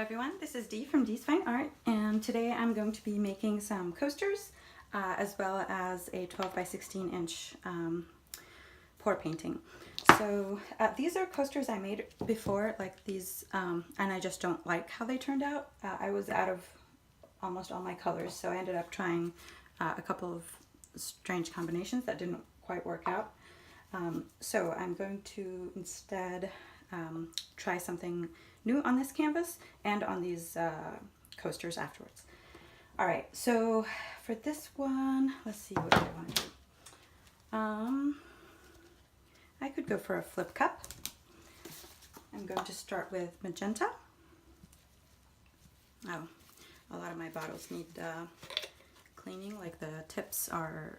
everyone, this is Dee from Dee's Fine Art, and today I'm going to be making some coasters as well as a 12 by 16 inch pour painting. So these are coasters I made before, like these, and I just don't like how they turned out. I was out of almost all my colors, so I ended up trying a couple of strange combinations that didn't quite work out. So I'm going to instead try something new on this canvas and on these coasters afterwards. All right, so for this one, let's see what I want to do. I could go for a flip cup. I'm going to start with magenta. Oh, a lot of my bottles need cleaning, like the tips are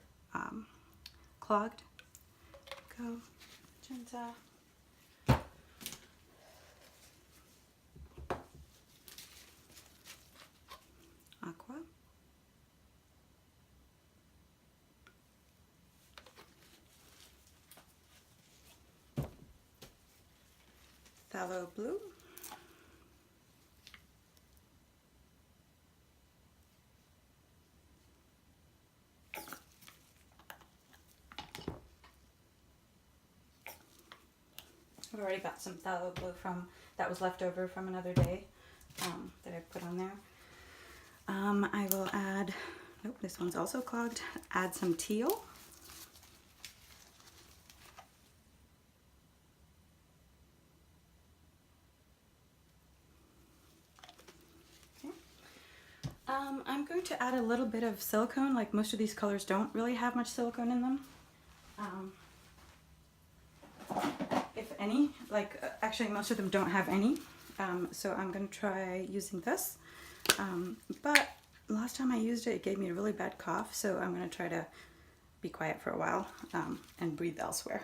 clogged. Go magenta. Aqua. Phthalo blue. I've already got some phthalo blue that was left over from another day that I put on there. I will add, nope, this one's also clogged, add some teal. Okay. I'm going to add a little bit of silicone, like most of these colors don't really have much silicone in them. If any, like actually most of them don't have any. So I'm going to try using this. But last time I used it, it gave me a really bad cough, so I'm going to try to be quiet for a while and breathe elsewhere.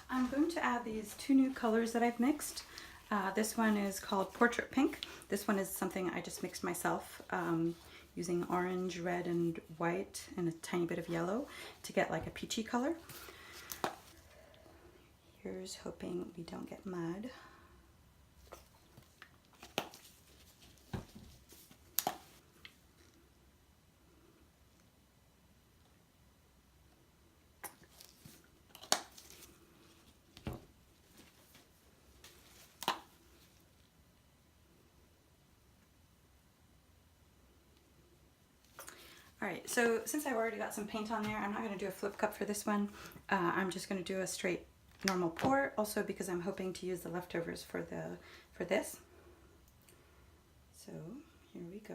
I'm going to add these two new colors that I've mixed. This one is called Portrait Pink. This one is something I just mixed myself using orange, red, and white and a tiny bit of yellow to get like a peachy color. Here's hoping we don't get mud. Alright, so since I've already got some paint on there, I'm not going to do a flip cup for this one. I'm just going to do a straight normal pour, also because I'm hoping to use the leftovers for this. So here we go.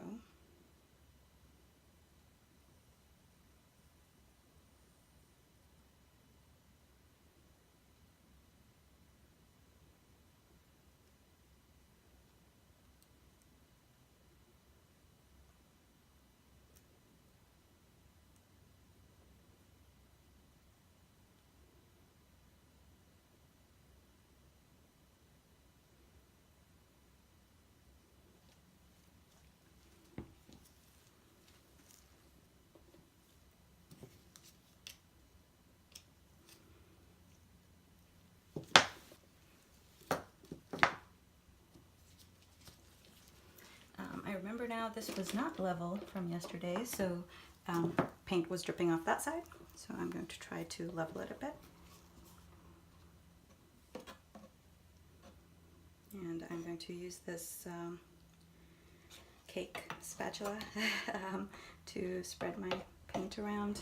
I remember now this was not level from yesterday, so paint was dripping off that side. So I'm going to try to level it a bit. And I'm going to use this cake spatula to spread my paint around.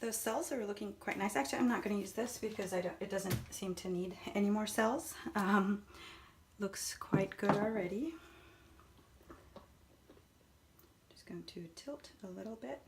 those cells are looking quite nice. Actually, I'm not going to use this because it doesn't seem to need any more cells. Looks quite good already. Just going to tilt a little bit.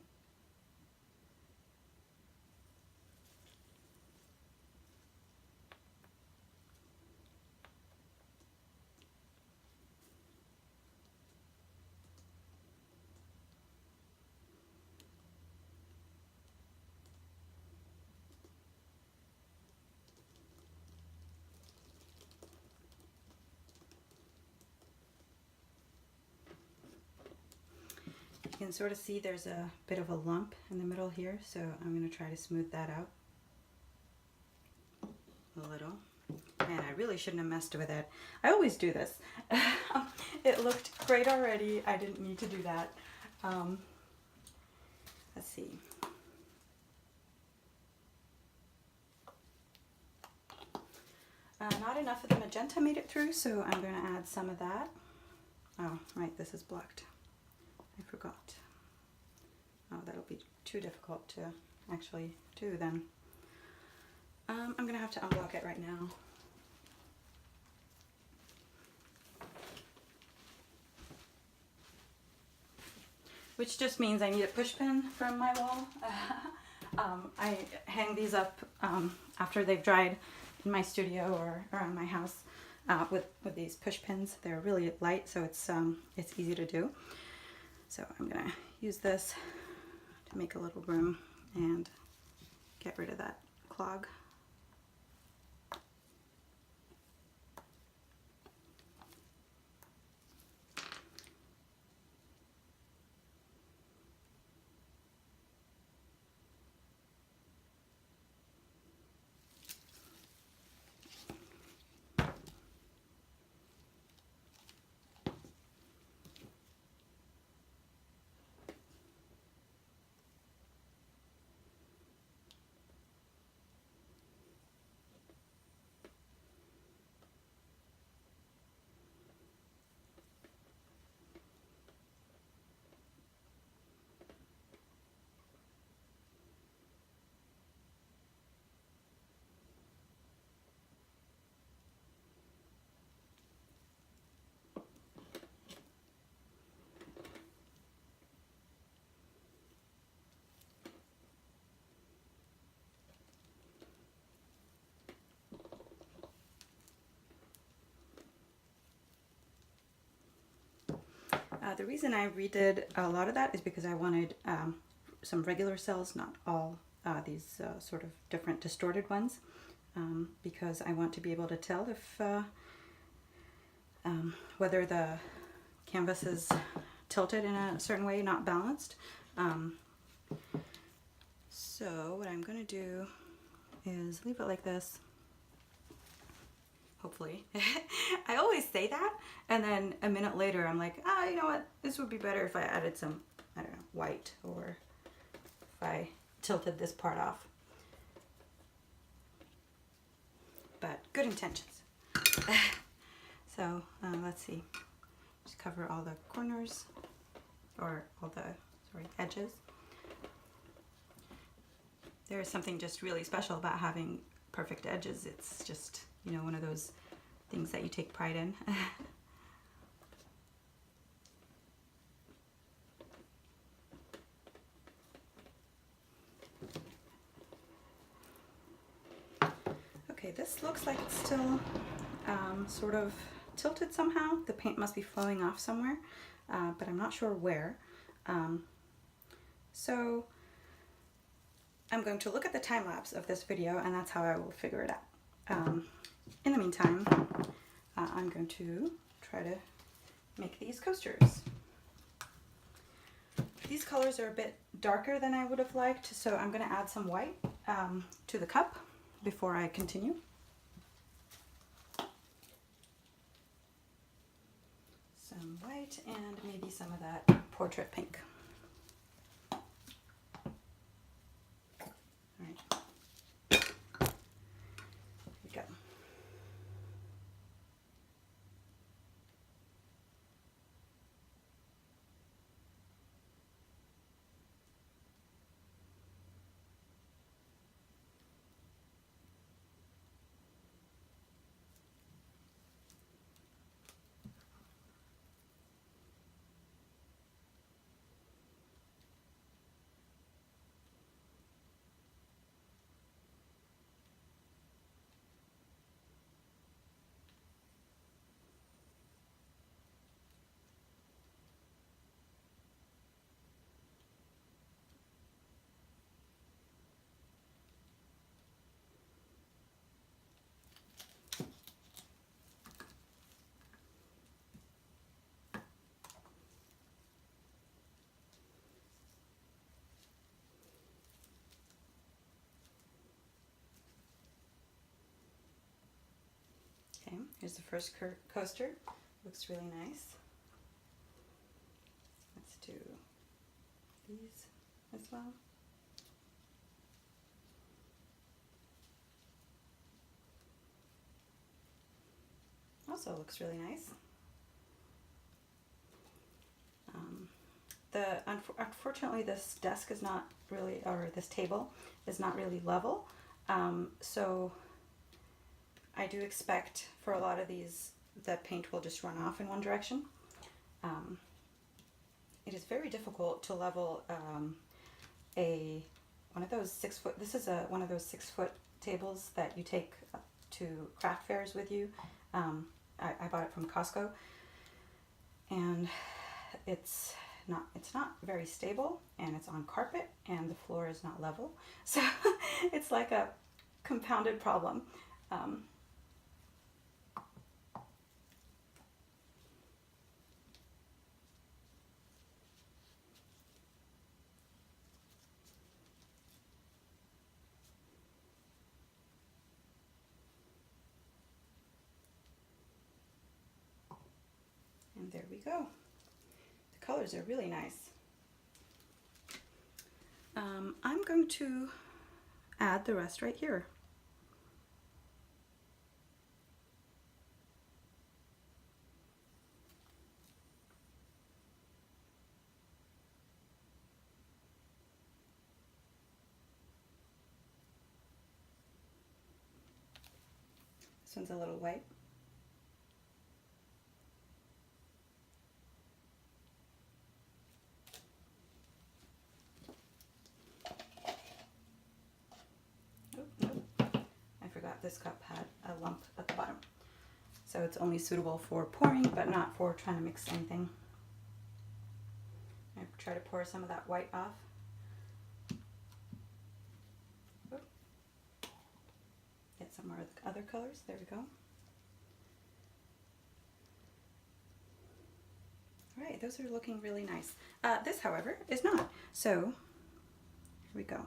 You can sort of see there's a bit of a lump in the middle here, so I'm going to try to smooth that out a little. Man, I really shouldn't have messed with it. I always do this. It looked great already. I didn't need to do that. Let's see. Not enough of the magenta made it through, so I'm going to add some of that. Oh, right, this is blocked. I forgot. Oh, that'll be too difficult to actually do then. I'm going to have to unblock it right now. Which just means I need a push pin from my wall. I hang these up after they've dried in my studio or around my house with these push pins. They're really light, so it's easy to do. So I'm gonna use this to make a little room and get rid of that clog. The reason I redid a lot of that is because I wanted some regular cells, not all these sort of different distorted ones, because I want to be able to tell if whether the canvas is tilted in a certain way, not balanced. So what I'm going to do is leave it like this. Hopefully. I always say that, and then a minute later I'm like, you know what, this would be better if I added some, I don't know, white, or if I tilted this part off. But good intentions. So let's see, just cover all the corners, or all the, edges. There is something just really special about having perfect edges. It's just, you know, one of those things that you take pride in. Okay, this looks like it's still sort of tilted somehow. The paint must be flowing off somewhere, but I'm not sure where. So I'm going to look at the time lapse of this video, and that's how I will figure it out. In the meantime, I'm going to try to make these coasters. These colors are a bit darker than I would have liked, so I'm going to add some white to the cup before I continue. Some white and maybe some of that portrait pink. Here's the first coaster. Looks really nice. Let's do these as well. Also looks really nice. Unfortunately, this desk is not really, or this table is not really level. So I do expect for a lot of these that paint will just run off in one direction. It is very difficult to level one of those 6 foot. This is one of those 6 foot tables that you take to craft fairs with you. I bought it from Costco, and it's not very stable, and it's on carpet, and the floor is not level, so it's like a compounded problem. And there we go. The colors are really nice. I'm going to add the rest right here. This one's a little white. This cup had a lump at the bottom, so it's only suitable for pouring but not for trying to mix anything. I try to pour some of that white off. Get some more of the other colors. There we go. All right, those are looking really nice. This, however, is not. So here we go.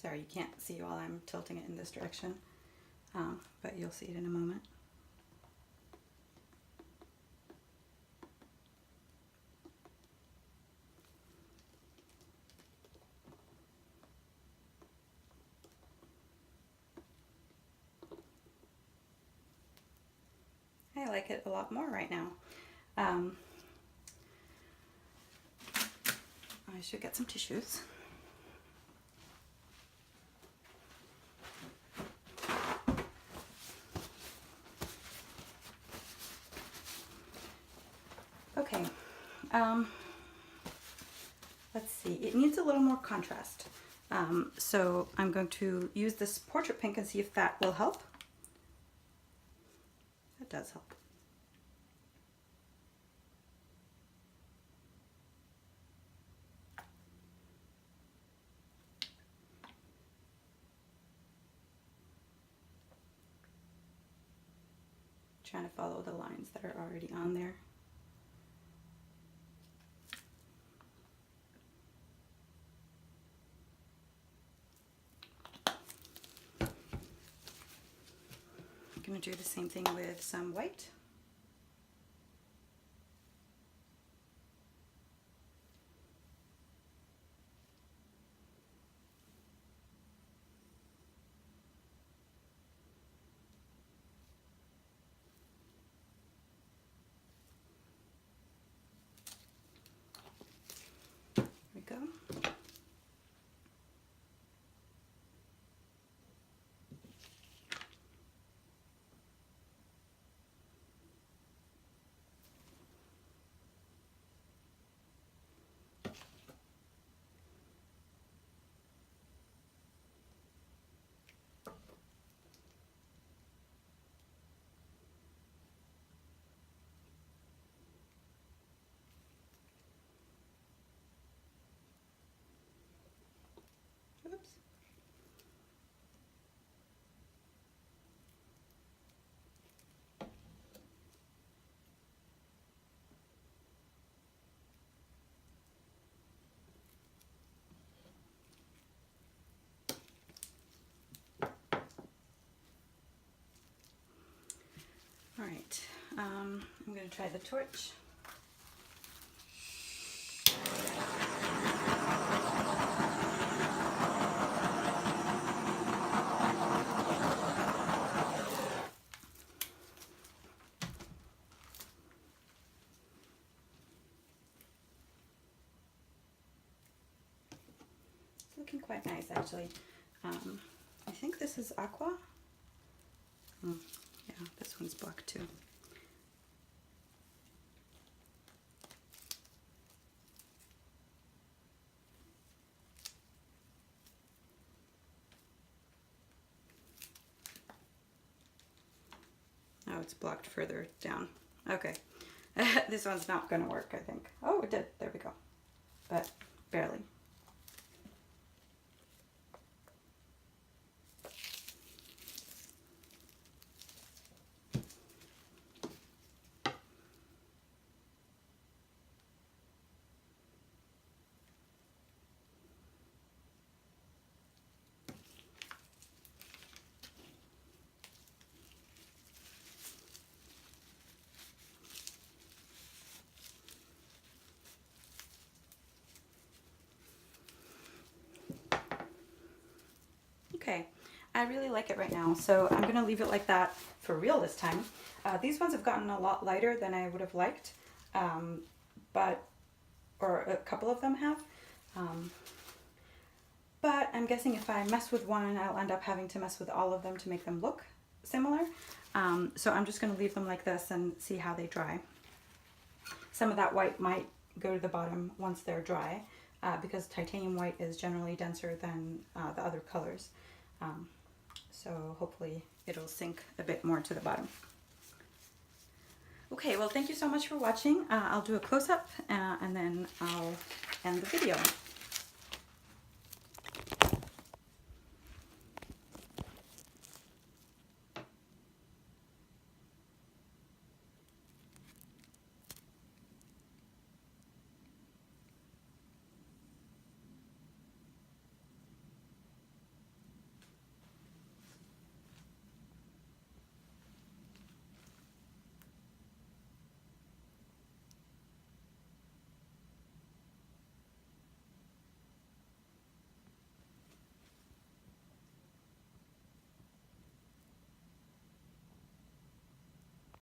Sorry, you can't see while I'm tilting it in this direction, but you'll see it in a moment. I like it a lot more right now. I should get some tissues. Okay, let's see, it needs a little more contrast. So I'm going to use this portrait pink and see if that will help. That does help. Trying to follow the lines that are already on there. I'm going to do the same thing with some white. There we go. I'm going to try the torch. It's looking quite nice, actually. I think this is aqua. Yeah, this one's black too. Oh, it's blocked further down. Okay. This one's not going to work, I think. Oh, it did. There we go. But barely. Okay, I really like it right now, so I'm going to leave it like that for real this time. These ones have gotten a lot lighter than I would have liked, or a couple of them have. But I'm guessing if I mess with one, I'll end up having to mess with all of them to make them look similar. So I'm just going to leave them like this and see how they dry. Some of that white might go to the bottom once they're dry, because titanium white is generally denser than the other colors. So hopefully it'll sink a bit more to the bottom. Okay, well, thank you so much for watching. I'll do a close-up and then I'll end the video.